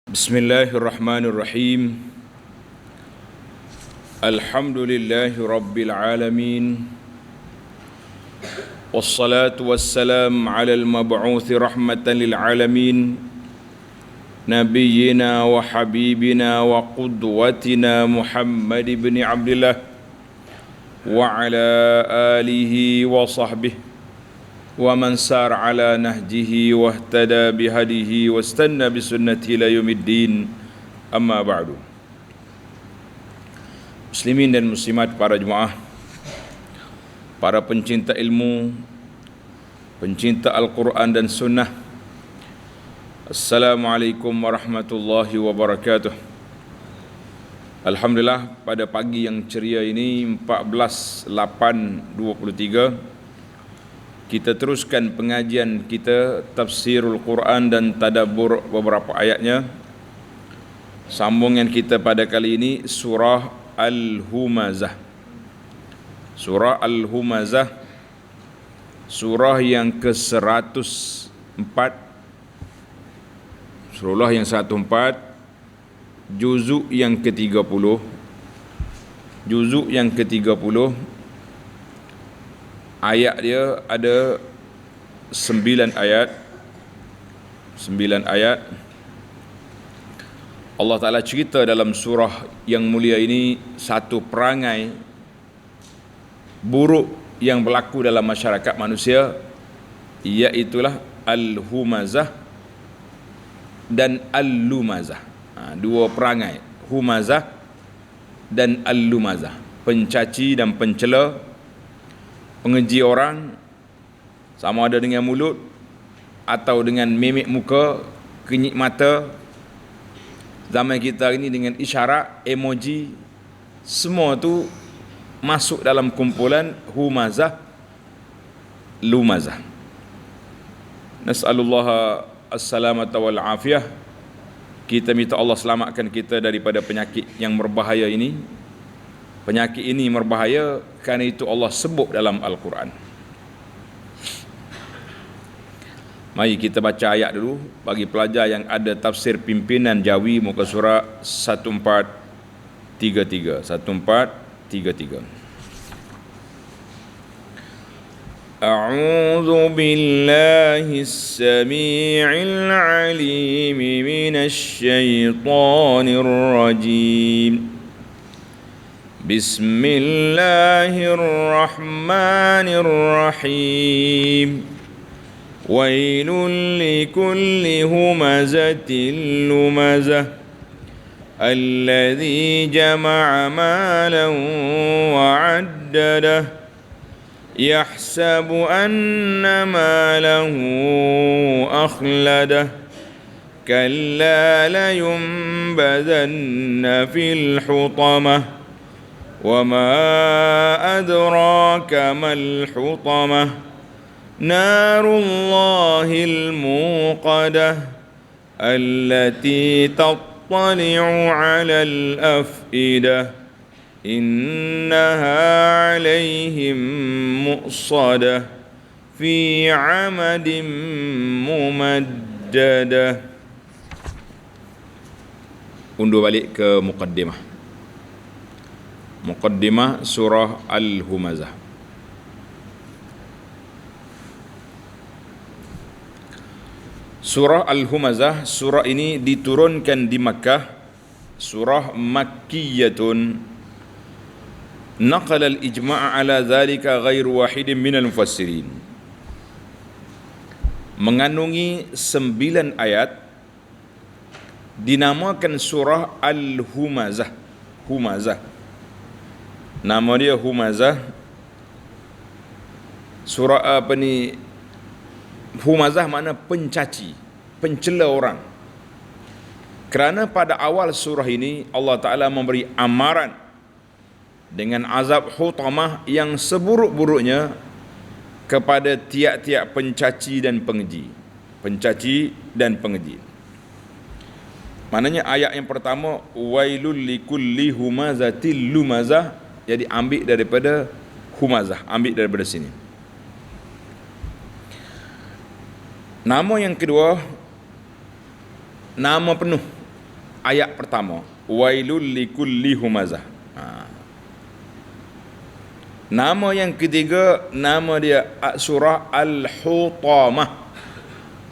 Bismillahirrahmanirrahim. Alhamdulillahi rabbil alamin. Wassalatu wassalam ala al-mab'uthi rahmatan lil alamin. Nabiyyina wa habibina wa qudwatina Muhammad ibn Abdullah wa ala alihi wa sahbihi wa man sar ala nahjihi wa ihtada bihadihi wa istanna bisunnati ila yaumiddin, amma ba'du. Muslimin dan muslimat, para jemaah, para pencinta ilmu, pencinta Al-Quran dan Sunnah, Assalamualaikum warahmatullahi wabarakatuh. Alhamdulillah, pada pagi yang ceria ini 14/8/23 kita teruskan pengajian kita tafsirul Quran dan tadabbur beberapa ayatnya. Sambungan kita pada kali ini surah Al-Humazah. Surah Al-Humazah, surah yang ke-104, surah yang 104, juzuk yang ke-30. Juzuk yang ke-30, ayat dia ada 9 ayat. 9 ayat. Allah Ta'ala cerita dalam surah yang mulia ini satu perangai buruk yang berlaku dalam masyarakat manusia, iaitulah Al-Humazah dan Al-Lumazah. Dua perangai, Humazah dan Al-Lumazah, pencaci dan pencela, pengeji orang, sama ada dengan mulut atau dengan mimik muka, kenyit mata. Zaman kita ini dengan isyarat, emoji, semua tu masuk dalam kumpulan Humazah, Lumazah. Nas'alullah as-salamata wal afiyah. Kita minta Allah selamatkan kita daripada penyakit yang berbahaya ini. Penyakit ini berbahaya, kerana itu Allah sebut dalam Al-Quran. Mari kita baca ayat dulu bagi pelajar yang ada tafsir pimpinan Jawi, muka surat 1433. 1433. A'udzu billahi as-sami'il 'alim minasy syaithanir rajim. Bismillahirrahmanirrahim. Wailul likulli humazatil lumazah alladzi jama'a malan wa 'addadah yahsabu anna malahu akhladah kalla layunbadhanna fil hutamah وَمَا أَدْرَاكَ مَا الْحُطَمَةُ نَارُ اللَّهِ الْمُوقَدَةُ الَّتِي تَطَّلِعُ عَلَى الْأَفْئِدَةِ إِنَّهَا عَلَيْهِمْ مُؤْصَدَةٌ فِي عَمَدٍ مُمَدَّدَةٍ. Undur balik ke muqaddimah. Muqaddimah surah Al-Humazah. Surah Al-Humazah, surah ini diturunkan di Makkah, surah Makkiyatun. Naqala al-ijma' ala dhalika ghairu wahidin minal mufassirin. Mengandungi 9 ayat, dinamakan surah Al-Humazah. Humazah, nama dia Humazah. Surah apa ni? Humazah makna pencaci, pencela orang. Kerana pada awal surah ini Allah Ta'ala memberi amaran dengan azab hutamah yang seburuk-buruknya kepada tiap-tiap pencaci dan pengeji. Pencaci dan pengeji. Maknanya ayat yang pertama, wailul likulli humazatil lumazah, jadi ambil daripada Humazah, ambil daripada sini. Nama yang kedua, nama penuh ayat pertama, wailul likulli humazah. Nama yang ketiga, nama dia surah Al-Hutamah.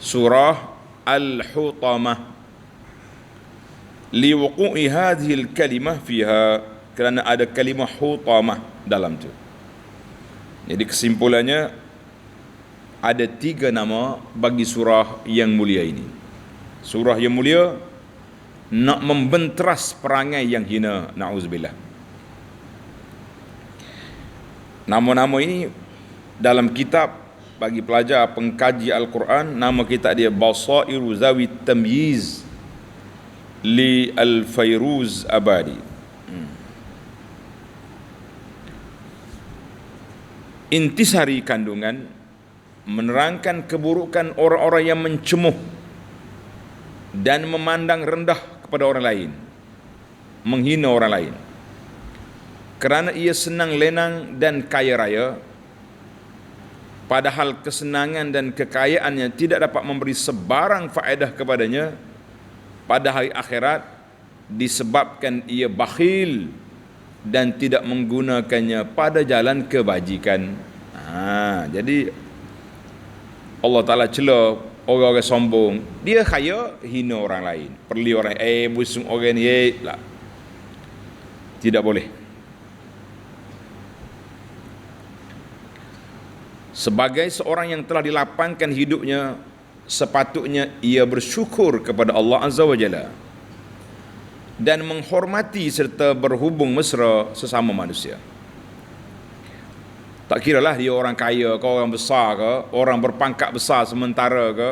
Surah Al-Hutamah. Liwuqu'i hadhihi al-kalimah fiha, kerana ada kalimah hutamah dalam tu. Jadi kesimpulannya, ada 3 nama bagi surah yang mulia ini. Surah yang mulia nak membenteras perangai yang hina, na'udzubillah. Nama-nama ini dalam kitab bagi pelajar pengkaji Al-Quran, nama kitab dia Basairu Zawi Tamyiz li Al-Fayruz Abadi. Intisari kandungan menerangkan keburukan orang-orang yang mencemuh dan memandang rendah kepada orang lain, menghina orang lain, kerana ia senang lenang dan kaya raya, padahal kesenangan dan kekayaannya tidak dapat memberi sebarang faedah kepadanya pada hari akhirat, disebabkan ia bakhil dan tidak menggunakannya pada jalan kebajikan. Jadi Allah Ta'ala cela orang-orang sombong. Dia kaya, hina orang lain, perli orang, busung orang ni, lah. Tidak boleh. Sebagai seorang yang telah dilapangkan hidupnya, sepatutnya ia bersyukur kepada Allah Azza wa Jalla dan menghormati serta berhubung mesra sesama manusia. Tak kiralah dia orang kaya ke, orang besar ke, orang berpangkat besar sementara ke.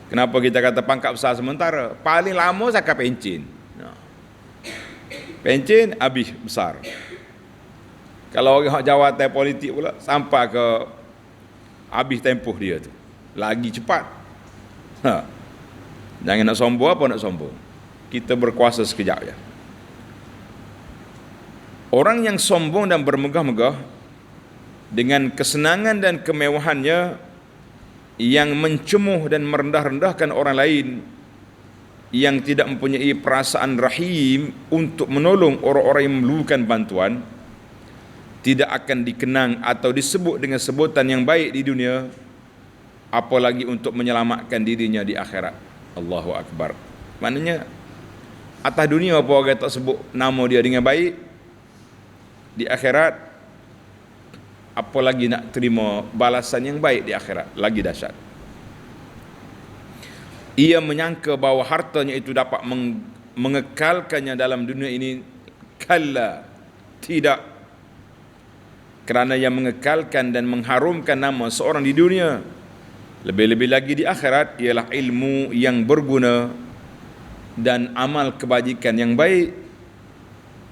Kenapa kita kata pangkat besar sementara? Paling lama zakat pencen. Pencen habis besar. Kalau orang jawatan politik pula, sampai ke habis tempoh dia tu, lagi cepat. Jangan nak sombong, apa nak sombong? Kita berkuasa sekejap je. Orang yang sombong dan bermegah-megah dengan kesenangan dan kemewahannya, yang mencemuh dan merendah-rendahkan orang lain, yang tidak mempunyai perasaan rahim untuk menolong orang-orang yang memerlukan bantuan, tidak akan dikenang atau disebut dengan sebutan yang baik di dunia, apalagi untuk menyelamatkan dirinya di akhirat. Allahu Akbar. Maknanya atas dunia apa orang tak sebut nama dia dengan baik, di akhirat apalagi nak terima balasan yang baik di akhirat, lagi dahsyat. Ia menyangka bahawa hartanya itu dapat mengekalkannya dalam dunia ini. Kalla, tidak. Kerana yang mengekalkan dan mengharumkan nama seorang di dunia, lebih-lebih lagi di akhirat, ialah ilmu yang berguna dan amal kebajikan yang baik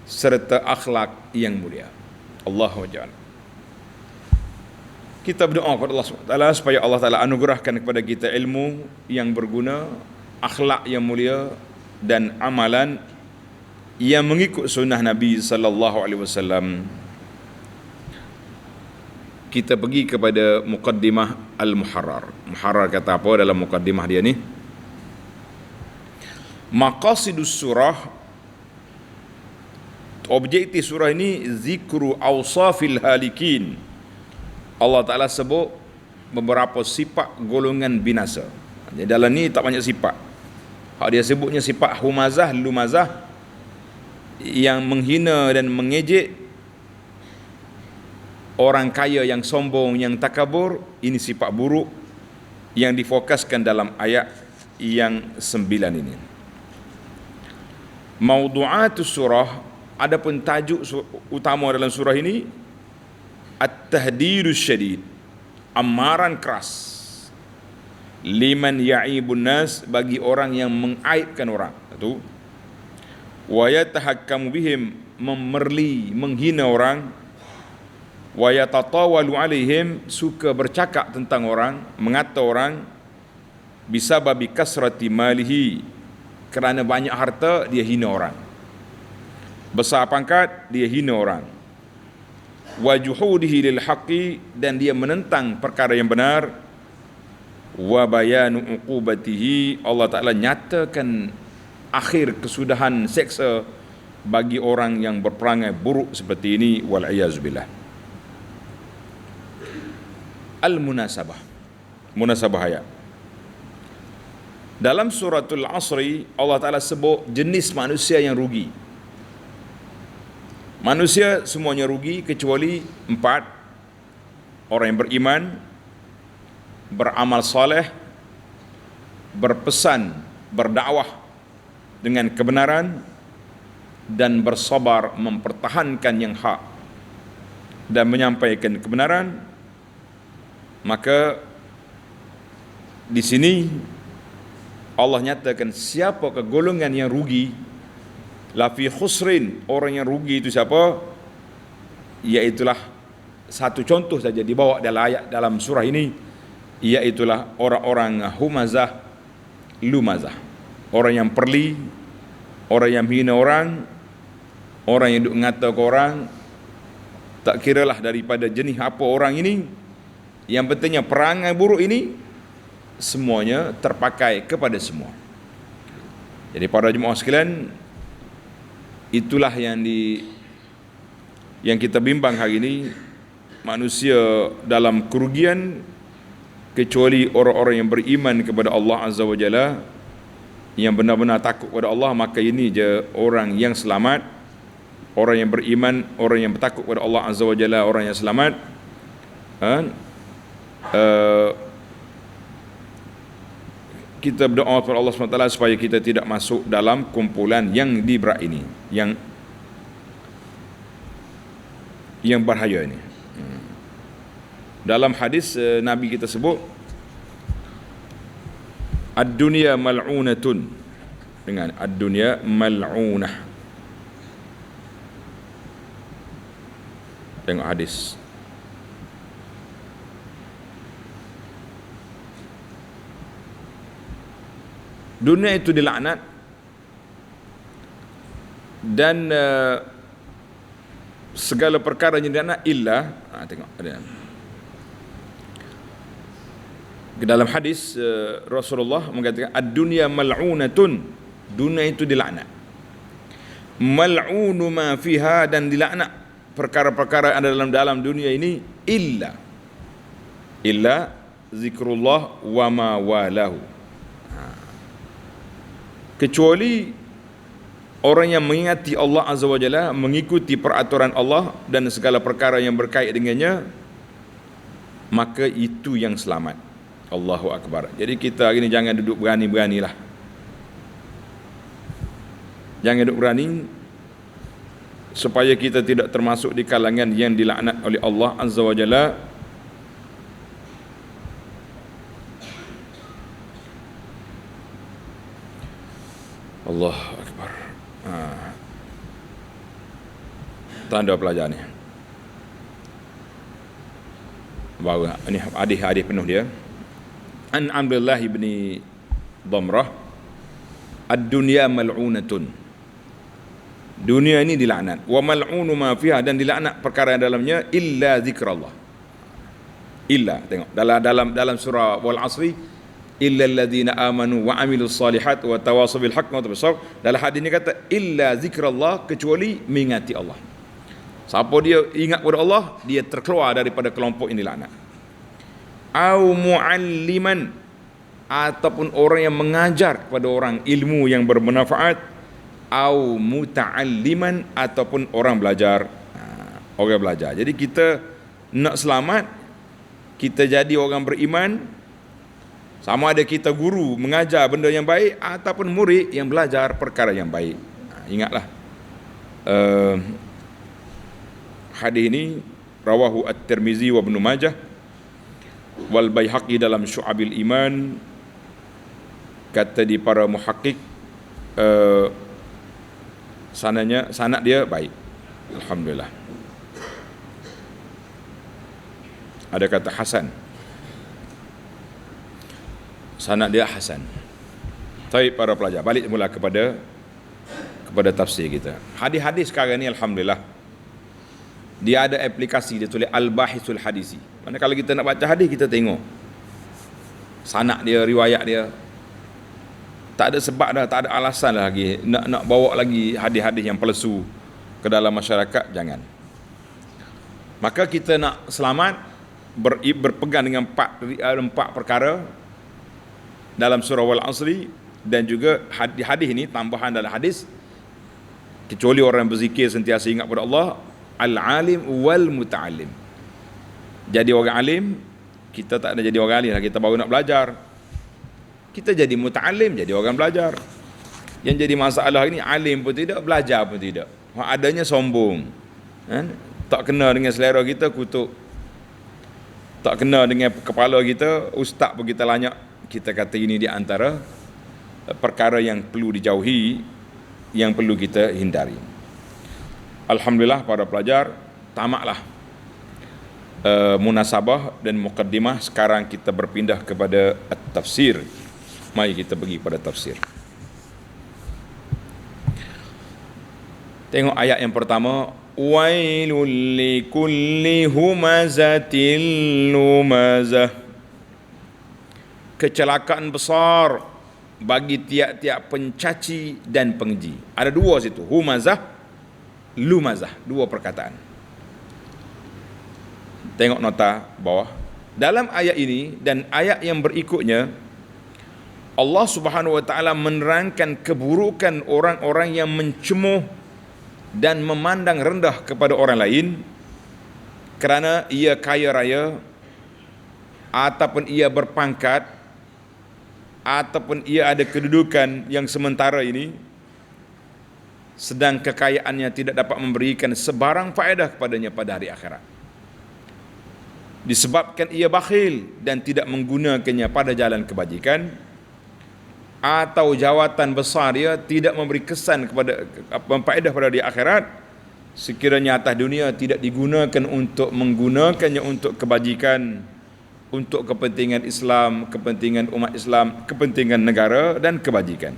serta akhlak yang mulia. Allahu Akbar. Kita berdoa kepada Allah SWT supaya Allah Ta'ala anugerahkan kepada kita ilmu yang berguna, akhlak yang mulia, dan amalan yang mengikut sunnah Nabi sallallahu alaihi wasallam. Kita pergi kepada muqaddimah Al-Muharrar. Muharrar kata apa dalam muqaddimah dia ni? Maqasidus surah, objektif surah ini zikru awsafil halikin. Allah Ta'ala sebut beberapa sifat golongan binasa. Jadi dalam ni tak banyak sifat. Hak dia sebutnya sifat humazah, lumazah, yang menghina dan mengejek orang kaya yang sombong, yang takabur. Ini sifat buruk yang difokuskan dalam ayat yang 9 ini. Maudu'atus surah, adapun tajuk utama dalam surah ini, at-tahdhirus syadid, amaran keras, liman ya'ibun nas, bagi orang yang mengaibkan orang. Itu wa yatahakkamu bihim, memerli, menghina orang, wa yatatawalu alaihim, suka bercakap tentang orang, mengata orang, bisababi kasrati malihi, kerana banyak harta dia hina orang, besar pangkat dia hina orang, wa juhudihi lil haqqi, dan dia menentang perkara yang benar, wa bayanu uqubatihi, Allah Ta'ala nyatakan akhir kesudahan seksa bagi orang yang berperangai buruk seperti ini, wal iazubillah. Al-munasabah, munasabah ayat. Dalam suratul Asri Allah Ta'ala sebut jenis manusia yang rugi. Manusia semuanya rugi kecuali 4: orang yang beriman, beramal soleh, berpesan, berdakwah dengan kebenaran, dan bersabar mempertahankan yang hak dan menyampaikan kebenaran. Maka di sini Allah nyatakan siapa ke golongan yang rugi, lafi khusrin, orang yang rugi itu siapa? Iaitulah satu contoh saja dibawa dalam ayat dalam surah ini, iaitulah orang-orang humazah, lumazah, orang yang perli, orang yang menghina orang, orang yang duk ngata ke orang, tak kiralah daripada jenis apa orang ini, yang pentingnya perangai buruk ini semuanya terpakai kepada semua. Jadi para jemaah sekalian, itulah yang kita bimbang hari ini. Manusia dalam kerugian kecuali orang-orang yang beriman kepada Allah Azza wa Jalla, yang benar-benar takut kepada Allah. Maka ini je orang yang selamat. Orang yang beriman, orang yang bertakut kepada Allah Azza wa Jalla, orang yang selamat. Kita berdoa kepada Allah SWT supaya kita tidak masuk dalam kumpulan yang diberat ini, yang bahaya ini. Dalam hadis Nabi kita sebut ad-dunya mal'unatun, dengan ad-dunya mal'unah. Tengok hadis. Dunia itu dilaknat, dan segala perkara yang dilaknat illa, tengok ada dalam hadis Rasulullah mengatakan ad-dunya mal'unatun, dunia itu dilaknat. Mal'unu ma fiha, dan dilaknat perkara-perkara yang ada dalam dunia ini, illa zikrullah wa ma walahu, kecuali orang yang mengingati Allah Azza wa Jalla, mengikuti peraturan Allah dan segala perkara yang berkait dengannya, maka itu yang selamat. Allahu Akbar. Jadi kita hari ini jangan duduk berani-beranilah. Jangan duduk berani, supaya kita tidak termasuk di kalangan yang dilaknat oleh Allah Azza wa Jalla. Allah Akbar. Tanda pelajaran ni. Baru ni hadis penuh dia. An Abdullah bin Damrah, ad-dunya mal'unatun, dunia ini dilaknat, wa mal'unu ma fiha, dan dilaknat perkara yang dalamnya, illa zikrullah. Illa, tengok dalam surah Wal Asri, illa alladhina amanu wa amilus salihat wa tawasaw bil haqq wa tawasaw. Dalam hadis ni kata illa zikrullah, kecuali mengingati Allah. Siapa dia ingat kepada Allah, dia terkeluar daripada kelompok ini laknat. Au mualliman, ataupun orang yang mengajar kepada orang ilmu yang bermanfaat. Au muta'alliman, ataupun orang belajar. Orang belajar. Jadi kita nak selamat, kita jadi orang beriman, sama ada kita guru mengajar benda yang baik, ataupun murid yang belajar perkara yang baik. Ingatlah, hadis ini rawahu at-Tirmizi wa Ibnu Majah wal Baihaqi dalam Syu'abil Iman. Kata di para muhakkik, sanad dia baik, alhamdulillah. Ada kata hasan, sanad dia hasan. Baik para pelajar, balik mula kepada tafsir kita. Hadis-hadis sekarang ni alhamdulillah dia ada aplikasi, dia tulis Al-Bahisul Hadisi. Mana kalau kita nak baca hadis, kita tengok sanad dia, riwayat dia. Tak ada sebab dah, tak ada alasan dah lagi nak bawa lagi hadis-hadis yang palsu ke dalam masyarakat, jangan. Maka kita nak selamat berpegang dengan empat perkara dalam surah Wal Asri, dan juga hadis ini tambahan dalam hadis, kecuali orang yang berzikir sentiasa ingat pada Allah, al-alim wal muta'alim. Jadi orang alim, kita tak ada jadi orang alim lah, kita baru nak belajar. Kita jadi muta'alim, jadi orang belajar. Yang jadi masalah ini, alim pun tidak, belajar pun tidak. Adanya sombong, kan? Tak kena dengan selera kita, kutuk. Tak kena dengan kepala kita, ustaz pun kita lanyak. Kita kata ini di antara perkara yang perlu dijauhi, yang perlu kita hindari. Alhamdulillah para pelajar, tamatlah munasabah dan muqaddimah. Sekarang kita berpindah kepada tafsir. Mari kita pergi pada tafsir. Tengok ayat yang pertama, wailul likulli humazatil lumazah. Kecelakaan besar bagi tiap-tiap pencaci dan pengeji. Ada dua situ, humazah, lumazah, dua perkataan. Tengok nota bawah. Dalam ayat ini dan ayat yang berikutnya, Allah Subhanahu wa taala menerangkan keburukan orang-orang yang mencemuh dan memandang rendah kepada orang lain kerana ia kaya raya, ataupun ia berpangkat, ataupun ia ada kedudukan yang sementara ini, sedang kekayaannya tidak dapat memberikan sebarang faedah kepadanya pada hari akhirat. Disebabkan ia bakhil dan tidak menggunakannya pada jalan kebajikan, atau jawatan besar dia tidak memberi kesan kepada faedah pada di akhirat, sekiranya atas dunia tidak digunakan untuk menggunakannya untuk kebajikan, untuk kepentingan Islam, kepentingan umat Islam, kepentingan negara dan kebajikan.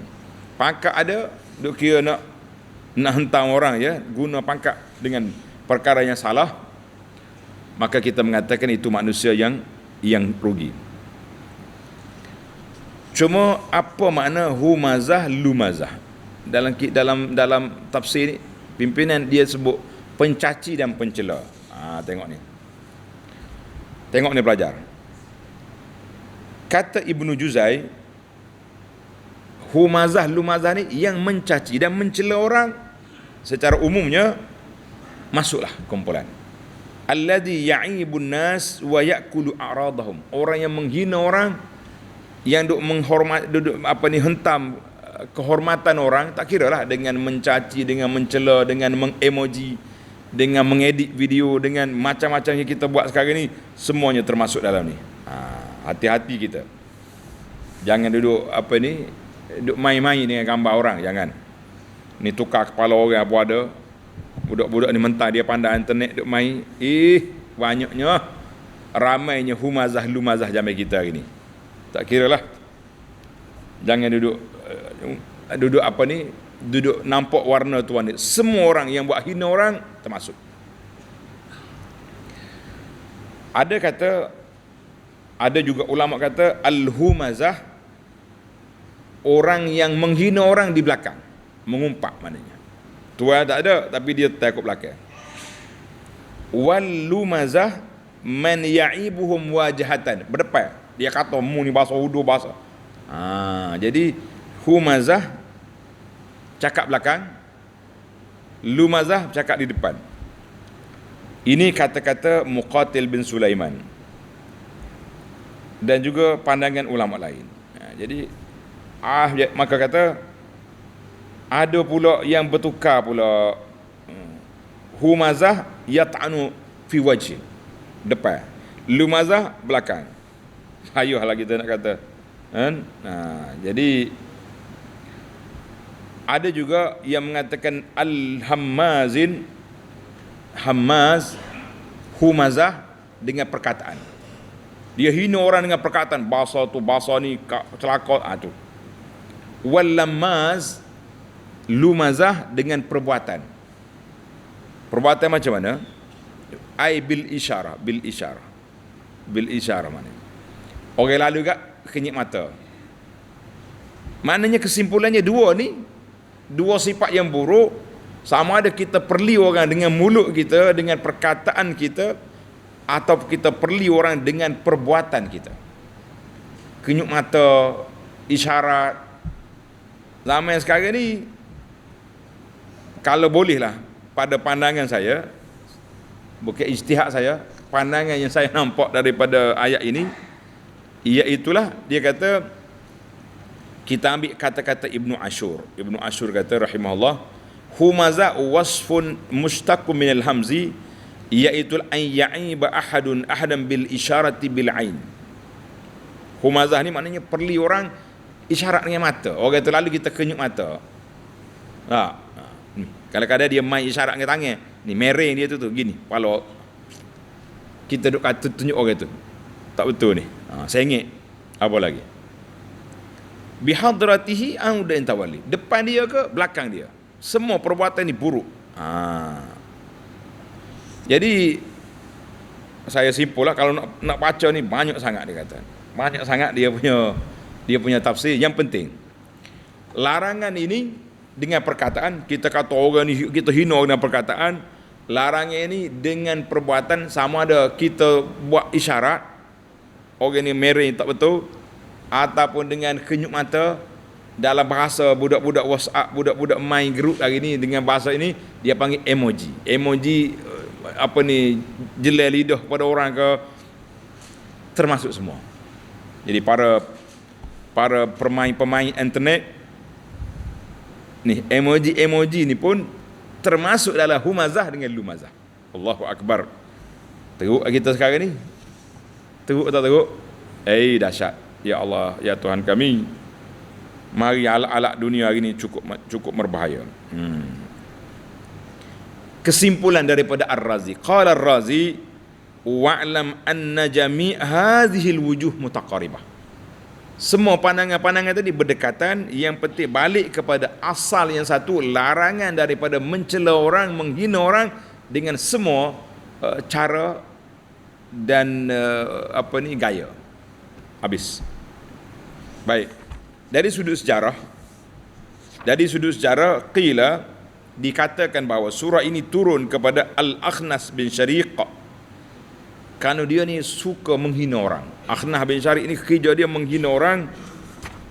Pangkat ada, duk kira nak hentam orang, ya, guna pangkat dengan perkara yang salah, maka kita mengatakan itu manusia yang rugi. Cuma apa makna humazah lumazah? Dalam tafsir ni, pimpinan dia sebut pencaci dan pencela. Tengok ni. Tengok ni pelajar. Kata Ibnu Juzai, humazah lumazah ni yang mencaci dan mencela orang secara umumnya masuklah kumpulan alladhi ya'ibun nas wa ya'kulu a'radahum. Orang yang menghina orang, yang hentam kehormatan orang, tak kira lah dengan mencaci, dengan mencela, dengan mengemoji, dengan mengedit video, dengan macam-macam yang kita buat sekarang ni, semuanya termasuk dalam ni. Hati-hati kita. Jangan duduk duduk main-main dengan gambar orang, jangan. Ni tukar kepala orang apa ada. Budak-budak ni mentah dia pandai internet duk main. Banyaknya, ramainya humazah lumazah zaman kita hari ni. Tak kira lah. Jangan duduk duduk nampak warna tuan ni. Semua orang yang buat hina orang termasuk. Ada juga ulama kata al-humazah, orang yang menghina orang di belakang, mengumpat maknanya. Tuan tak ada tapi dia takut belakang. Wal lumazah man ya'ibuhum wajhatan, berdepan. Dia kata mu ni bahasa hudu bahasa. Jadi humazah cakap belakang, lumazah cakap di depan. Ini kata-kata Muqatil bin Sulaiman dan juga pandangan ulama lain. Jadi maka kata ada pula yang bertukar pula, humazah yat'anu fi wajhi, depan, lumazah belakang. Ayuhlah kita nak kata kan. Jadi ada juga yang mengatakan al-hammazin, hammaz, humazah dengan perkataan. Dia hina orang dengan perkataan, bahasa tu, bahasa ni celaka tu. Wal lamaz, lumazah dengan perbuatan. Perbuatan macam mana? Ai bil isyarah, bil isyarah. Bil isyarah mana? Orang lalu kat kenyit mata. Maknanya kesimpulannya dua ni, dua sifat yang buruk, sama ada kita perli orang dengan mulut kita, dengan perkataan kita, atau kita perli orang dengan perbuatan kita. Kenyuk mata, isyarat. Zaman sekarang ni, kalau bolehlah, pada pandangan saya, bukan ijtihad saya, pandangan yang saya nampak daripada ayat ini, iaitulah dia kata, kita ambil kata-kata Ibnu Ashur. Ibnu Ashur kata rahimahullah, humaza wasfun mushtaqun minal hamzi, iaitu an ya'iba ahadan bil isyarati bil ain. Humazah ni maknanya perli orang isyarat dengan mata. Orang kata lalu kita kenyuk mata. Kadang-kadang dia main isyarat dengan tangan. Ni mereng dia tu gini. Kalau kita duk kata tunjuk orang tu, tak betul ni. Sengit. Apa lagi? Bihadratihi audan tawali. Depan dia ke belakang dia. Semua perbuatan ni buruk. Jadi saya simpul lah, kalau nak baca ni banyak sangat dia kata. Banyak sangat dia punya tafsir. Yang penting, larangan ini dengan perkataan, kita kata orang ni, kita hina dengan perkataan. Larangan ini dengan perbuatan, sama ada kita buat isyarat, orang ni mereng tak betul, ataupun dengan kenyuk mata. Dalam bahasa budak-budak WhatsApp, budak-budak main group hari ni, dengan bahasa ini dia panggil emoji. Emoji apa ni, jelai lidah pada orang ke, termasuk semua. Jadi para pemain internet ni, emoji ni pun termasuk dalam humazah dengan lumazah. Allahu akbar. Teruk kita sekarang ni. Teruk tak teruk? Dahsyat. Ya Allah, ya Tuhan kami, mari alat-alat dunia hari ni cukup berbahaya. Kesimpulan daripada Ar-Razi, qala Ar-Razi, wa'lam anna jami' hadhihi al-wujuh mutaqaribah. Semua pandangan-pandangan tadi berdekatan. Yang penting balik kepada asal yang satu, larangan daripada mencela orang, menghina orang dengan semua cara dan gaya. Habis. Baik. Dari sudut sejarah qila, dikatakan bahawa surah ini turun kepada Al-Akhnas bin Syariq, kerana dia ni suka menghina orang. Akhnas bin Syariq ni kerja dia menghina orang.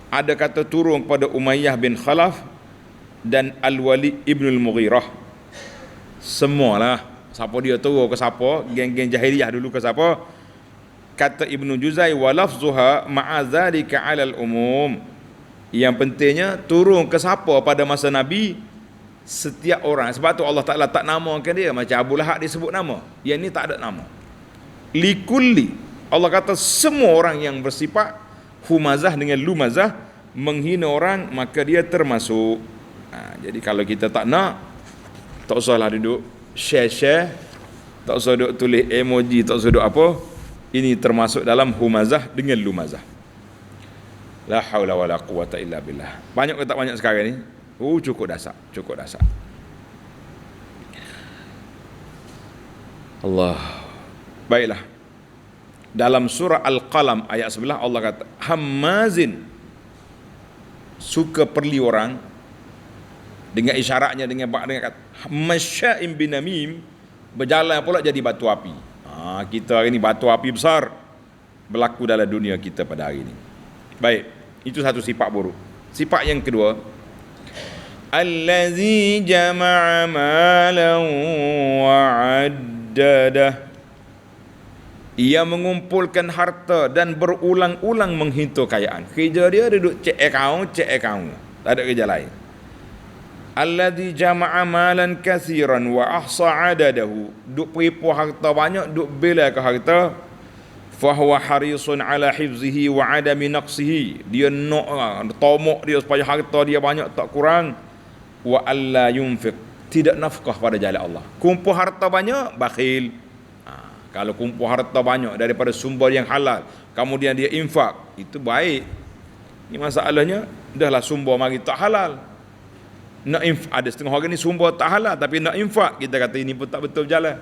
Ada kata turun kepada Umayyah bin Khalaf dan Al-Walid ibn al-Mughirah. Semualah, siapa dia turun ke siapa, geng-geng jahiliyah dulu ke siapa. Kata Ibnu Juzai, wa lafzuha ma'a dzalika 'alal umum. Yang pentingnya turun ke siapa pada masa Nabi, setiap orang. Sebab tu Allah Ta'ala tak namakan dia. Macam Abu Lahab disebut nama, yang ni tak ada nama. Likulli, Allah kata semua orang yang bersifat humazah dengan lumazah, menghina orang, maka dia termasuk. Jadi kalau kita tak nak, tak usahlah duduk share, tak usah duduk tulis emoji, tak usah duduk apa. Ini termasuk dalam humazah dengan lumazah. La haula wala quwata illa billah. Banyak ke tak banyak sekarang ni? Cukup dasar. Allah. Baiklah. Dalam surah Al-Qalam ayat 11 Allah kata, hammazin, suka perli orang, dengan isyaratnya dengan kata masya'im binamim, berjalan pula jadi batu api. Kita hari ni batu api besar berlaku dalam dunia kita pada hari ini. Baik, itu satu sifat buruk. Sifat yang kedua, allazi jama'a malan wa 'addadah, ia mengumpulkan harta dan berulang-ulang menghitung kekayaan. Kerja dia duduk cek akaun, tak ada kerja lain. Allazi jama'a malan katsiran wa ahsa 'adadahu, duk peripu harta banyak, duk bela ke harta. Fahuwa harisun ala hifzihi wa adami naqsihi, dia nak tomok dia supaya harta dia banyak tak kurang. Wa alla yunfiq, tidak nafkah pada jalan Allah. Kumpul harta banyak, bakhil. Kalau kumpul harta banyak daripada sumber yang halal, kemudian dia infak, itu baik. Ini masalahnya, dahlah sumber mari tak halal. Nak ada setengah orang ni sumber tak halal tapi nak infak, kita kata ini pun tak betul jalan.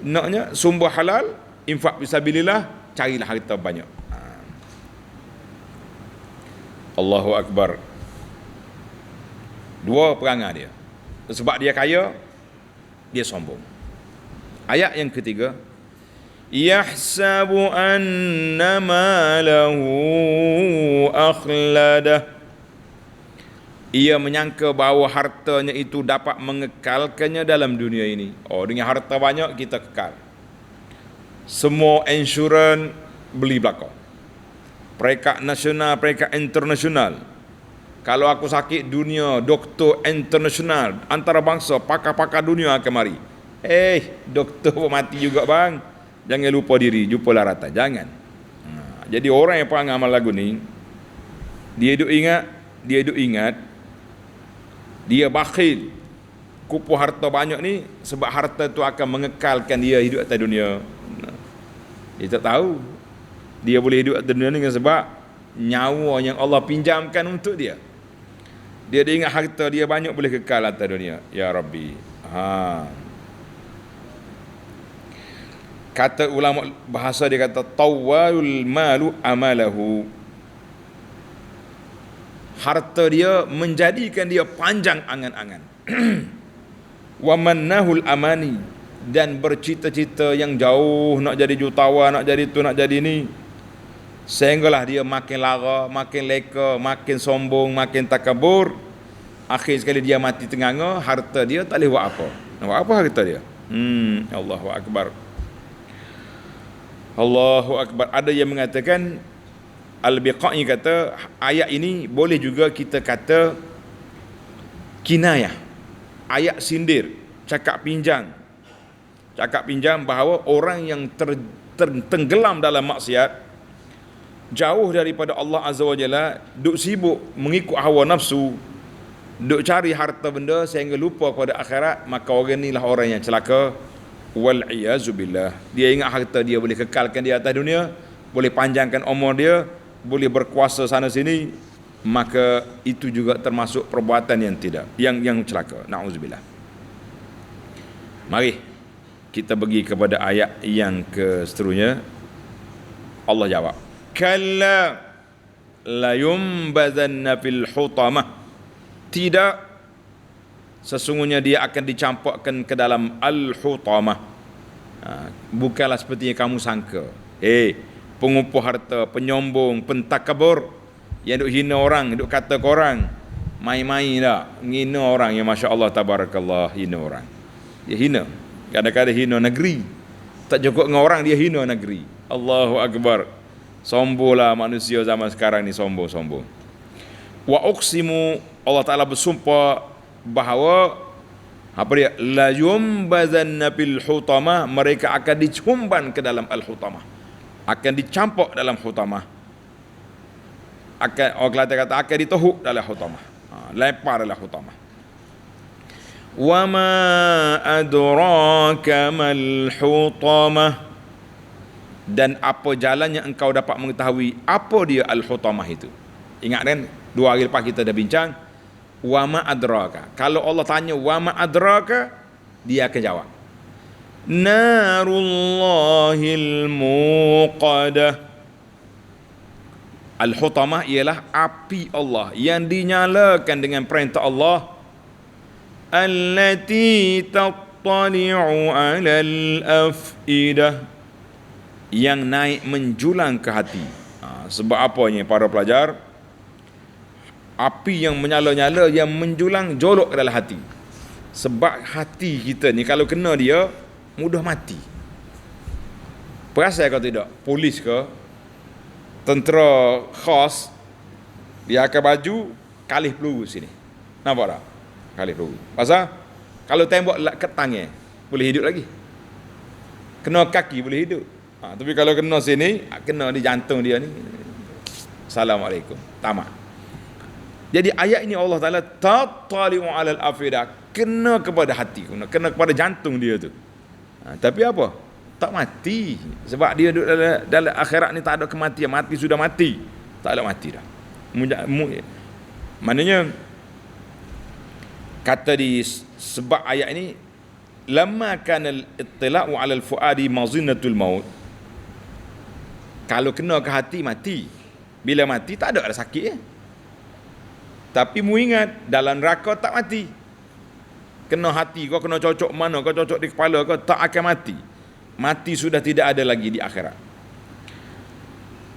Naknya sumber halal, infak fisabilillah, carilah harta banyak. Allahu Akbar. Dua perangai dia. Sebab dia kaya, dia sombong. Ayat yang ketiga, yahsabu anna malahu akhladah. Ia menyangka bahawa hartanya itu dapat mengekalkannya dalam dunia ini. Oh, dengan harta banyak kita kekal. Semua insurans beli belakang. Peringkat nasional, peringkat internasional. Kalau aku sakit dunia, doktor internasional, antarabangsa, pakar-pakar dunia akan mari. Doktor pun mati juga bang. Jangan lupa diri, jumpalah rata. Jangan. Jadi orang yang perangai amal lagu ni, dia duk ingat, dia bakhil, kupu harta banyak ni, sebab harta tu akan mengekalkan dia hidup atas dunia. Dia tak tahu dia boleh hidup atas dunia ni dengan sebab nyawa yang Allah pinjamkan untuk dia. Dia ingat harta dia banyak boleh kekal atas dunia. Ya Rabbi. Kata ulama bahasa, dia kata tawwalul malu amalahu. Harta dia menjadikan dia panjang angan-angan. Wa mannahul amani, dan bercita-cita yang jauh, nak jadi jutawan, nak jadi tu, nak jadi ni. Sehinggalah dia makin lara, makin leka, makin sombong, makin takabur. Akhir sekali dia mati tenganga, harta dia tak boleh buat apa. Nak buat apa harta dia? Allahu Akbar. Allahu Akbar. Ada yang mengatakan, Al-Biqai kata, ayat ini boleh juga kita kata kinayah. Ayat sindir, cakap pinjam bahawa orang yang tenggelam dalam maksiat, jauh daripada Allah Azza wa Jalla, duk sibuk mengikut hawa nafsu, duk cari harta benda sehingga lupa pada akhirat, maka orang inilah orang yang celaka. Wal-iyazu billah. Dia ingat harta dia boleh kekalkan dia atas dunia, boleh panjangkan umur dia, boleh berkuasa sana sini, maka itu juga termasuk perbuatan yang tidak, yang celaka. Na'udzubillah. Mari kita pergi kepada ayat yang seterusnya. Allah jawab, kalla la yumbazanna fil hutamah. Tidak, sesungguhnya dia akan dicampakkan ke dalam al-hutamah. Bukanlah seperti yang kamu sangka. Pengumpuh harta, penyombong, pentakabur, yang duk hina orang, duk kata ke orang, main-main tak, hina orang yang Masya Allah tabarakallah, hina orang. Dia hina, kadang-kadang hina negeri. Tak cukup dengan orang, dia hina negeri. Allahu Akbar. Sombonglah manusia zaman sekarang ni, sombong. Wa uqsimu, Allah Ta'ala bersumpah bahawa apa dia, la yumbazanna fil hutamah, mereka akan dicumban ke dalam al-hutamah, akan dicampak dalam hutamah, orang Kelantan kata akan ditohuk dalam hutamah, lempar dalam hutamah. Wa ma adraka mal hutamah, dan apa jalan yang engkau dapat mengetahui apa dia al-hutamah itu. Ingat kan, 2 hari lepas kita dah bincang wa ma adraka. Kalau Allah tanya wa ma adraka, dia akan jawab narullahil muqadah. Al-hutamah ialah api Allah yang dinyalakan dengan perintah Allah, allati tattali'u 'alal afidah, yang naik menjulang ke hati. Sebab apanya para pelajar? Api yang menyala-nyala, yang menjulang jolok ke dalam hati. Sebab hati kita ni kalau kena dia, mudah mati. Perasan kau tidak? Polis ke, tentera khas, dia akan baju kalih peluru sini. Nampak tak? Kalih peluru. Pasal kalau tembak ke tangan, boleh hidup lagi. Kena kaki boleh hidup. Tapi kalau kena sini, kena di jantung dia ni, Assalamualaikum, tamat. Jadi ayat ini Allah Ta'ala tattali'u 'alal afidah, kena kepada hati, kena kepada jantung dia tu. Tapi apa? Tak mati. Sebab dia duduk dalam akhirat ni tak ada kematian. Mati sudah mati, tak ada mati dah. Maknanya kata di sebab ayat ini, lamma kana al-ittila'u 'alal fuadi mazinatul maut. Kalau kena ke hati, mati. Bila mati tak ada sakit. Tapi mu ingat, dalam neraka tak mati. Kena hati kau, kena cocok mana, kau cocok di kepala kau, tak akan mati. Mati sudah tidak ada lagi di akhirat.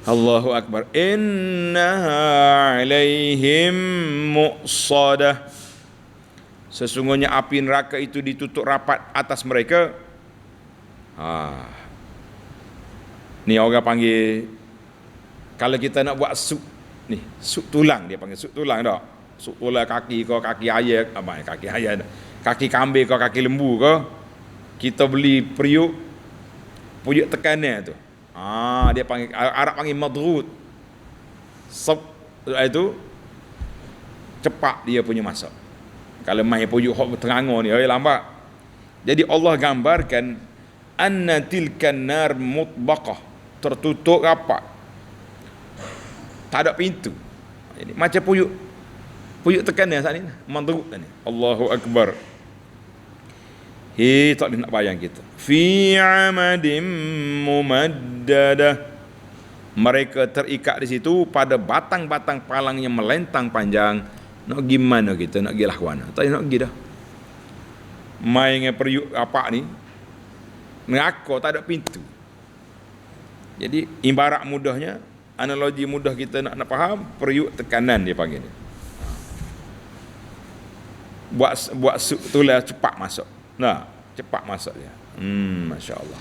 Allahu Akbar. Innaha alaihim muqsadah. Sesungguhnya api neraka itu ditutup rapat atas mereka. Ni orang panggil, kalau kita nak buat sup ni, sup tulang, dia panggil sup tulang tak? Sup tulang kaki kau, kaki ayam, kaki ayam, kaki kambing kau, kaki lembu kau, kita beli periuk tekanan tu. Dia panggil, Arab panggil madrut. Sup itu cepat dia punya masak. Kalau main periuk hok terangur ni, lambat. Jadi Allah gambarkan anna tilkan nar mutbaqah, tertutup rapat, tak ada pintu. Jadi macam puyuk tekanan saat ni, mandruk ni. Allahu Akbar. Tak nak bayang kita. Fi amadim mumaddadah. Mereka terikat di situ pada batang-batang palang yang melentang panjang. Nak pergi mana kita? Nak pergi lah mana? Tak nak pergi dah. Main dengan periuk rapat ni, neraka tak ada pintu. Jadi ibarat mudahnya, analogi mudah kita nak faham, periuk tekanan dia panggil ni. Buat tulah cepat masuk. Cepat masuk dia. Masya-Allah.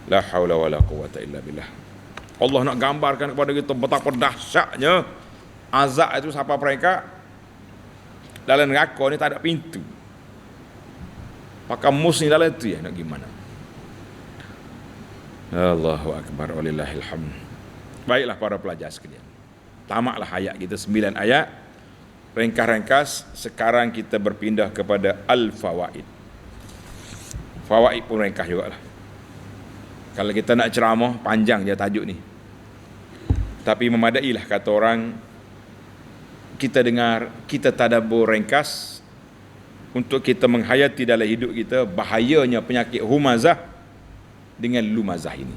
La haula wala quwata illa billah. Allah nak gambarkan kepada kita betapa dahsyatnya azab itu siapa mereka dalam neraka ni tak ada pintu. Pakai mus ni dalam itu ya, nak gimana? Allahu Akbar, walillahil hamd. Baiklah para pelajar sekalian, tamaklah ayat kita 9 ayat. Ringkas-ringkas, sekarang kita berpindah kepada al-fawaid. Fawaid pun ringkas jugalah. Kalau kita nak ceramah, panjang je tajuk ni. Tapi memadailah kata orang, kita dengar, kita tadabbur ringkas untuk kita menghayati dalam hidup kita bahayanya penyakit humazah dengan lumazah ini.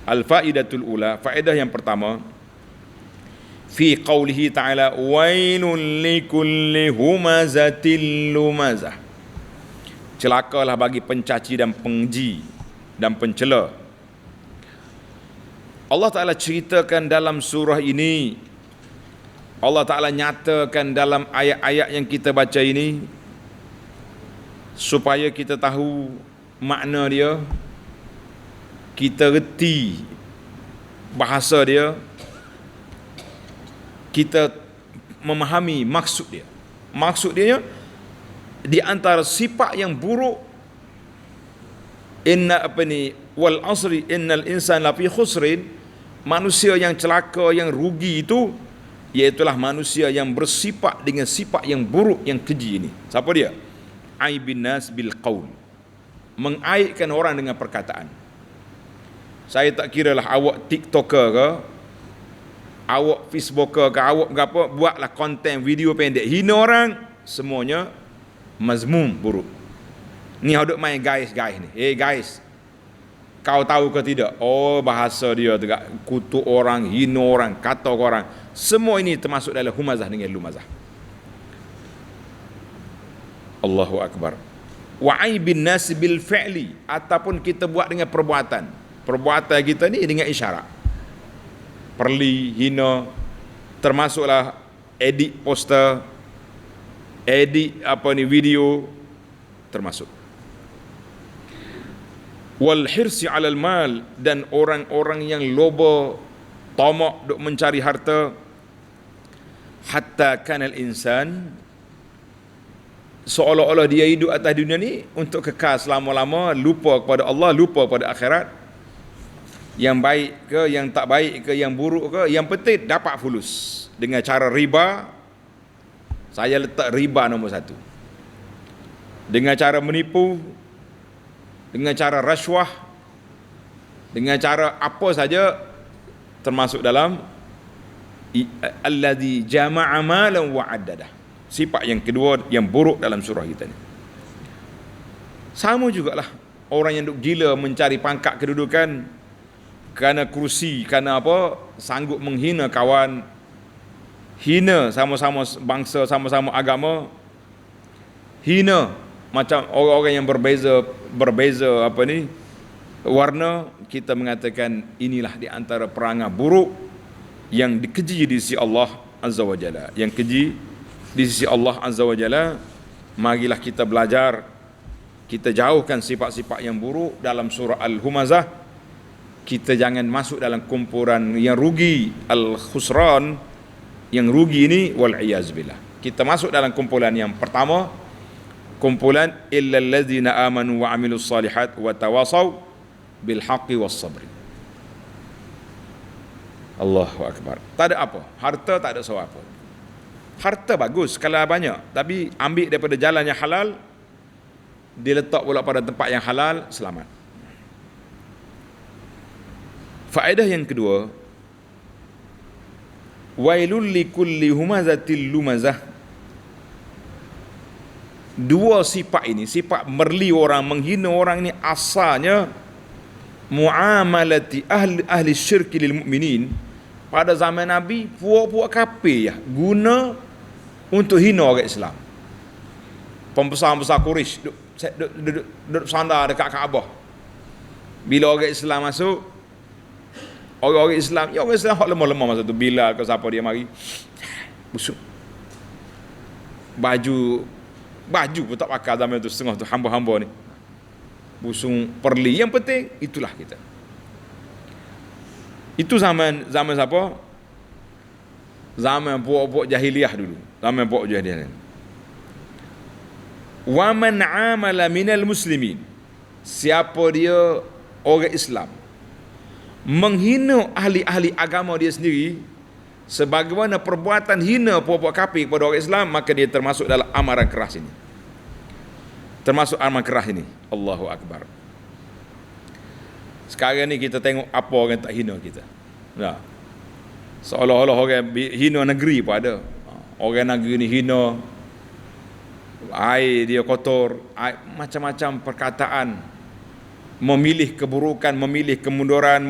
Al-faidatul ula, faedah yang pertama, fi qawlihi ta'ala wailun likulli humazatil lumazah. Celakalah bagi pencaci dan pengji dan pencela. Allah Ta'ala ceritakan dalam surah ini, Allah Ta'ala nyatakan dalam ayat-ayat yang kita baca ini supaya kita tahu makna dia, kita reti bahasa dia, kita memahami maksud dia. Maksud dia di antara sifat yang buruk, wal asri innal insana lafi khusrin, manusia yang celaka, yang rugi itu iaitulah manusia yang bersifat dengan sifat yang buruk, yang keji ini. Siapa dia? Aibin nas bil qaul, mengaibkan orang dengan perkataan. Saya tak kira lah awak TikToker ke, awak Facebooker ke, awak ke apa, buatlah konten video pendek hina orang, semuanya mazmum, buruk. Ni hodok main guys ni. Guys, kau tahu ke tidak? Bahasa dia tegak kutuk orang, hina orang, kata orang. Semua ini termasuk dalam humazah dengan lumazah. Allahu Akbar. Wa aibin nas bil fi'li, ataupun kita buat dengan perbuatan. Perbuatan kita ni dengan isyarat. Perli, hina, termasuklah edit poster, edit video, termasuk. Wal hirsi 'alal mal, dan orang-orang yang loba, tamak duk mencari harta, hatta kanal insan, seolah-olah dia hidup atas dunia ni untuk kekal selama-lama, lupa kepada Allah, lupa pada akhirat. Yang baik ke, yang tak baik ke, yang buruk ke, yang penting dapat fulus dengan cara riba. Saya letak riba nombor 1. Dengan cara menipu, dengan cara rasuah, dengan cara apa saja, termasuk dalam alladzi jama'a malan wa 'addadah. Sifat yang kedua yang buruk dalam surah kita ni. Sama jugalah orang yang duk gila mencari pangkat kedudukan, kerana kursi, kerana apa, sanggup menghina kawan, hina sama-sama bangsa, sama-sama agama, hina macam orang-orang yang berbeza warna, kita mengatakan inilah di antara perangai buruk yang dikeji di sisi Allah Azza wa Jalla. Yang keji di sisi Allah Azza wa Jalla, marilah kita belajar, kita jauhkan sifat-sifat yang buruk dalam surah Al-Humazah. Kita jangan masuk dalam kumpulan yang rugi, al-khusran, yang rugi ini, wal'iyazbillah. Kita masuk dalam kumpulan yang pertama, kumpulan illal ladzina amanu wa amilus salihat wa tawasaw bil haqqi was sabri. Allahu akbar. Tak ada apa, harta tak ada soal apa. Harta bagus kalau banyak, tapi ambil daripada jalan yang halal, diletak pula pada tempat yang halal, selamat. Faedah yang kedua, wailul likulli humazatil lumazah. Dua sifat ini, sifat merli orang, menghina orang ini, asalnya muamalati ahli syirki lil mu'minin. Pada zaman Nabi, puak-puak kafir guna untuk hina orang Islam. Pembesar-pembesar Quraisy duduk sandar dekat Kaabah. Bila orang Islam masuk, orang-orang Islam, orang Islam hak lemah-lemah masa tu, Bilal ke siapa dia mari, busuk. Baju pun tak pakai zaman tu, setengah tu hamba-hamba ni. Busung perli. Yang penting itulah kita. Itu zaman siapa? Zaman puak-puak jahiliyah dulu. Zaman puak jahiliyah. Wa man amala minal muslimin. Siapa dia orang Islam menghina ahli-ahli agama dia sendiri, sebagaimana perbuatan hina puak-puak kafir kepada orang Islam, maka dia termasuk dalam amaran keras ini. Termasuk amaran keras ini. Allahu akbar. Sekarang ni kita tengok apa orang tak hina kita. Nah, seolah-olah orang hina negeri pun ada. Orang negeri ni hina, air dia kotor, macam-macam perkataan, memilih keburukan, memilih kemunduran.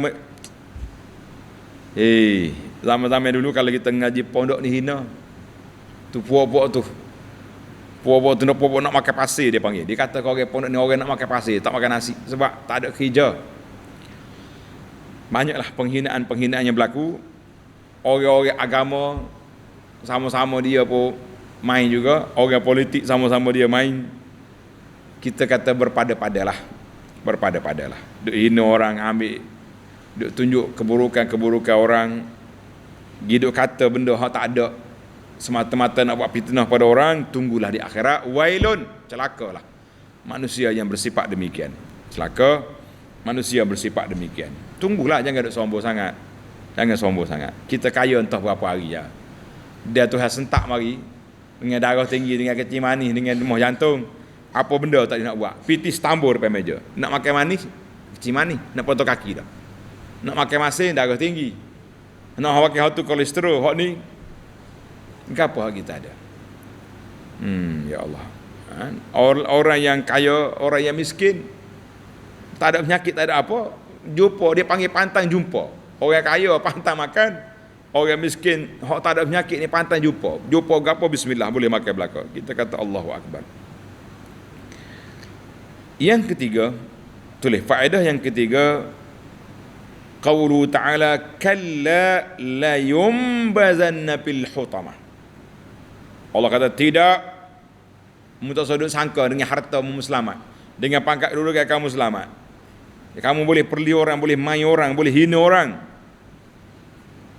Zaman-zaman dulu kalau kita ngaji pondok ni hina, tu puak-puak tu nak makan pasir, dia panggil. Dia kata orang pondok ni orang nak makan pasir, tak makan nasi, sebab tak ada kerja. Banyaklah penghinaan yang berlaku. Orang-orang agama sama-sama dia pun main juga, orang politik sama-sama dia main. Kita kata berpada-padalah. Duk hina orang, ambil, duk tunjuk keburukan orang, duk kata benda hak tak ada, semata-mata nak buat fitnah pada orang. Tunggulah di akhirat, wailun, celakalah manusia yang bersifat demikian. Celaka manusia bersifat demikian. Tunggulah, jangan duk sombong sangat. Kita kaya entah berapa hari ya. Dia Tuhan sentak mari dengan darah tinggi, dengan kecil manis, dengan demam jantung. Apa benda tak nak buat? Pitis tambur depan meja. Nak makan manis, kecil manis, nak potong kaki dah. Nak makan masin, darah tinggi. Nak makan hatu kolesterol, hak ni. Apa hak kita ada? Ya Allah. Orang yang kaya, orang yang miskin, tak ada penyakit, tak ada apa, jumpa, dia panggil pantang jumpa. Orang kaya pantang makan, orang miskin hak tak ada penyakit ni pantang jumpa gapo, bismillah, boleh makan belaka. Kita kata Allahu akbar. Yang ketiga, tulis faedah yang ketiga, qaulu ta'ala kalla la yumbazanna fil hutamah. Allah kata tidak, mutasawwid sangka dengan harta muslimat, dengan pangkat kedudukan kamu selamat. Kamu boleh perli orang, boleh main orang, boleh hina orang.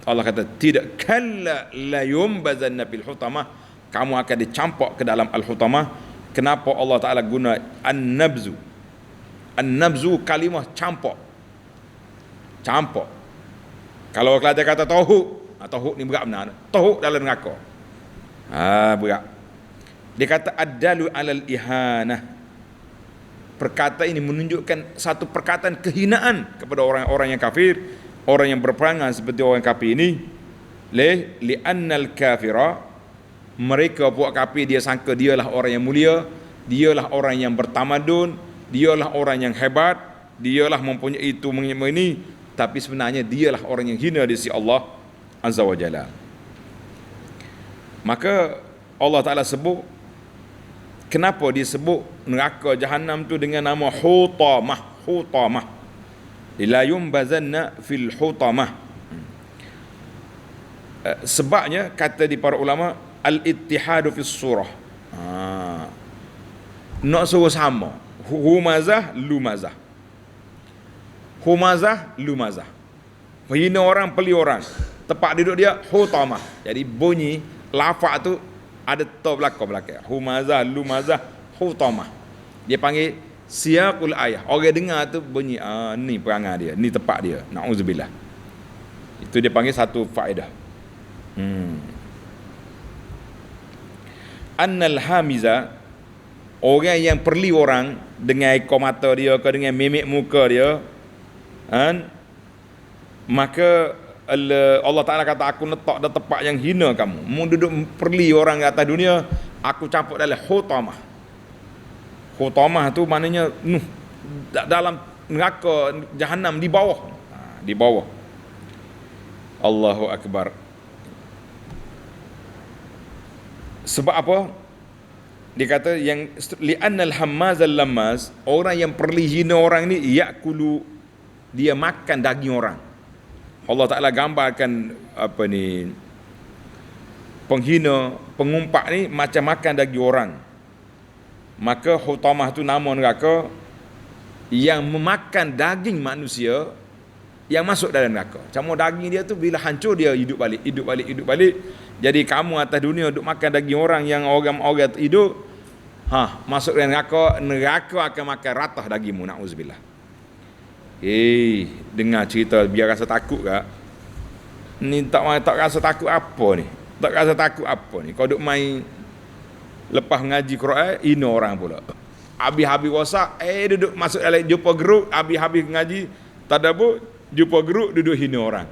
Allah kata tidak, kalla la yumbazanna fil hutamah, kamu akan dicampak ke dalam al-hutamah. Kenapa Allah Ta'ala guna an-nabzu? An-nabzu kalimah campak. Kalau Kelantan kata tohuk, tohuk ni berat benar. Tohuk dalam neraka. Berat. Dia kata ad-dalu alal ihanah. Perkataan ini menunjukkan satu perkataan kehinaan kepada orang-orang yang kafir, orang yang berperangan seperti orang kafir ini. Li'annal kafira, mereka buat kafir, dia sangka dialah orang yang mulia, dialah orang yang bertamadun, dialah orang yang hebat, dialah mempunyai itu ini, tapi sebenarnya dialah orang yang hina di sisi Allah Azza wa Jalla. Maka Allah Ta'ala sebut, kenapa disebut neraka Jahannam tu dengan nama Hutamah? Hutamah, la yumbazanna fil hutamah. Sebabnya kata di para ulama, al-ittihadu fis surah. Nak suruh sama, humazah lumazah, humazah lumazah, menghina orang, peli orang, tempat duduk dia hutamah. Jadi bunyi lafaz tu ada ta belakang, humazah lumazah hutamah. Dia panggil siyaqul ayah. Orang dengar tu bunyi, ni perangai dia, ni tempat dia. Na'udzubillah. Itu dia panggil satu faedah. Annal hamiza, orang yang perli orang dengan ekor mata dia ke dengan mimik muka dia, maka Allah Ta'ala kata, aku letak dah tempat yang hina kamu. Mu duduk perli orang di atas dunia, aku campur dalam hutamah. Hutamah tu maknanya dalam neraka Jahannam, di bawah. Di bawah. Allahu Akbar. Sebab apa? Dia kata yang li'annal hammazal lamaz, orang yang perli hina orang ni, yakulu, dia makan daging orang. Allah Ta'ala gambarkan penghina, pengumpat ni macam makan daging orang. Maka hutamah tu nama neraka yang memakan daging manusia yang masuk dalam neraka. Cuma daging dia tu bila hancur dia hidup balik. Jadi kamu atas dunia duk makan daging orang yang orang hidup, masuk dalam neraka akan makan ratah dagingmu. Na'udzubillah. Dengar cerita biar rasa takut tak? Ni tak rasa takut apa ni? Tak rasa takut apa ni? Kau duk main lepas ngaji Quran, hina orang pula. Habis-habis rosak, duduk masuk dalam jumpa geruk, habis-habis ngaji tadabbur, jumpa geruk duduk hina orang.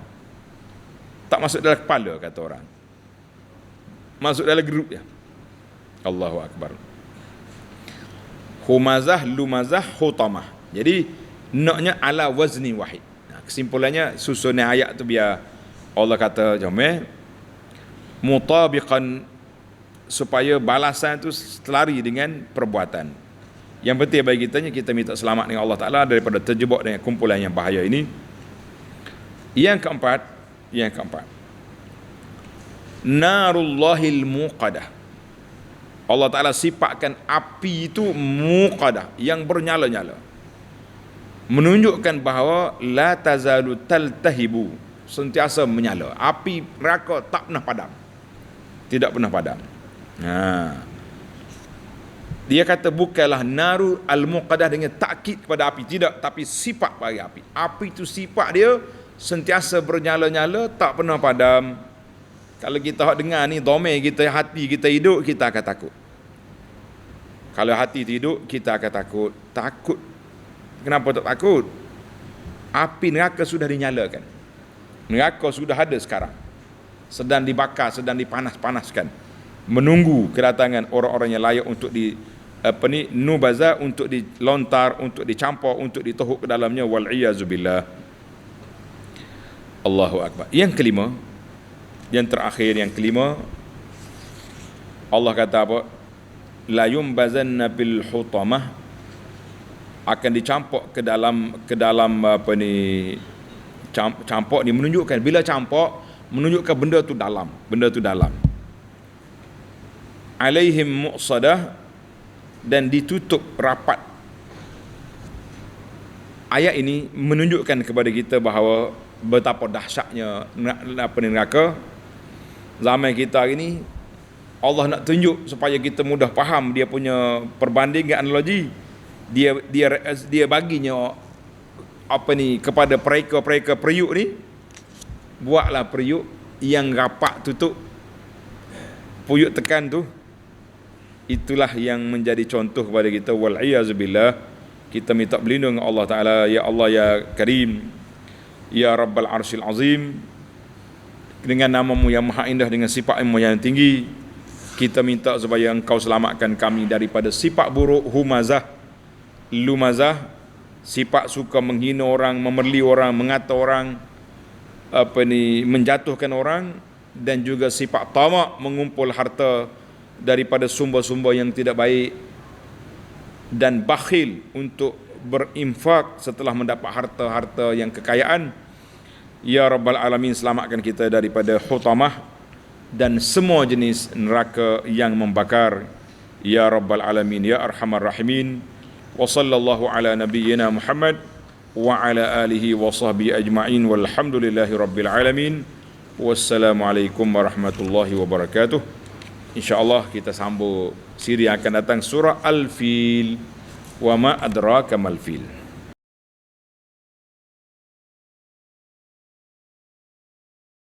Tak masuk dalam kepala kata orang. Masuk dalam geruk dia. Allahu Akbar. Humazah, lumazah, hutamah. Jadi naknya ala wazni wahid. Kesimpulannya susunan ayat tu biar Allah kata jom mutabiqan, supaya balasan tu selari dengan perbuatan. Yang penting bagi kita minta selamat dengan Allah Ta'ala daripada terjebak dengan kumpulan yang bahaya ini. Yang keempat, narullahil muqadah. Allah Ta'ala sifatkan api itu muqadah, yang bernyala-nyala, menunjukkan bahawa la tazalu taltahibu, sentiasa menyala. Api neraka tak pernah padam, tidak pernah padam. Dia kata bukanlah naru al-muqadah dengan takkid kepada api, tidak, tapi sifat bagi api. Api itu sifat dia sentiasa bernyala-nyala, tak pernah padam. Kalau kita dengar ni domel kita, hati kita hidup, kita akan takut. Kalau hati hidup, kita akan takut. Takut. Kenapa tak takut? Api neraka sudah dinyalakan. Neraka sudah ada sekarang. Sedang dibakar, sedang dipanas-panaskan. Menunggu kedatangan orang-orang yang layak untuk nubaza, untuk dilontar, untuk dicampur, untuk ditohuk ke dalamnya. Wal'iyazubillah. Allahu Akbar. Yang kelima, yang terakhir, yang kelima, Allah kata apa? La yumbazanna bil hutamah, akan dicampur ke dalam campur ni menunjukkan, bila campur menunjukkan benda tu dalam. Alaihim muqsadah, dan ditutup rapat. Ayat ini menunjukkan kepada kita bahawa betapa dahsyatnya neraka. Zaman kita hari ni, Allah nak tunjuk supaya kita mudah faham dia punya perbandingan analogi. Dia baginya kepada mereka periuk ni, buatlah periuk yang rapat tutup, puyuk tekan tu. Itulah yang menjadi contoh kepada kita. Wal'iyazubillah. Kita minta berlindung dengan Allah Ta'ala. Ya Allah ya Karim, Ya Rabbal Arsyil Azim, dengan namamu yang maha indah, dengan sifatmu yang tinggi, kita minta supaya engkau selamatkan kami daripada sifat buruk humazah, lumazah, sifat suka menghina orang, memerli orang, mengata orang, menjatuhkan orang, dan juga sifat tamak, mengumpul harta daripada sumber-sumber yang tidak baik, dan bakhil untuk berinfak setelah mendapat harta-harta yang kekayaan. Ya Rabbal Alamin, selamatkan kita daripada hutamah dan semua jenis neraka yang membakar. Ya Rabbal Alamin, Ya Arhamar Rahimin. Wa sallallahu ala nabiyyina Muhammad wa ala alihi wa sahbihi ajma'in, walhamdulillahi rabbil alamin. Wassalamualaikum warahmatullahi wabarakatuh. InsyaAllah kita sambung siri yang akan datang, surah Al-Fil. Wa ma adraka mal fil.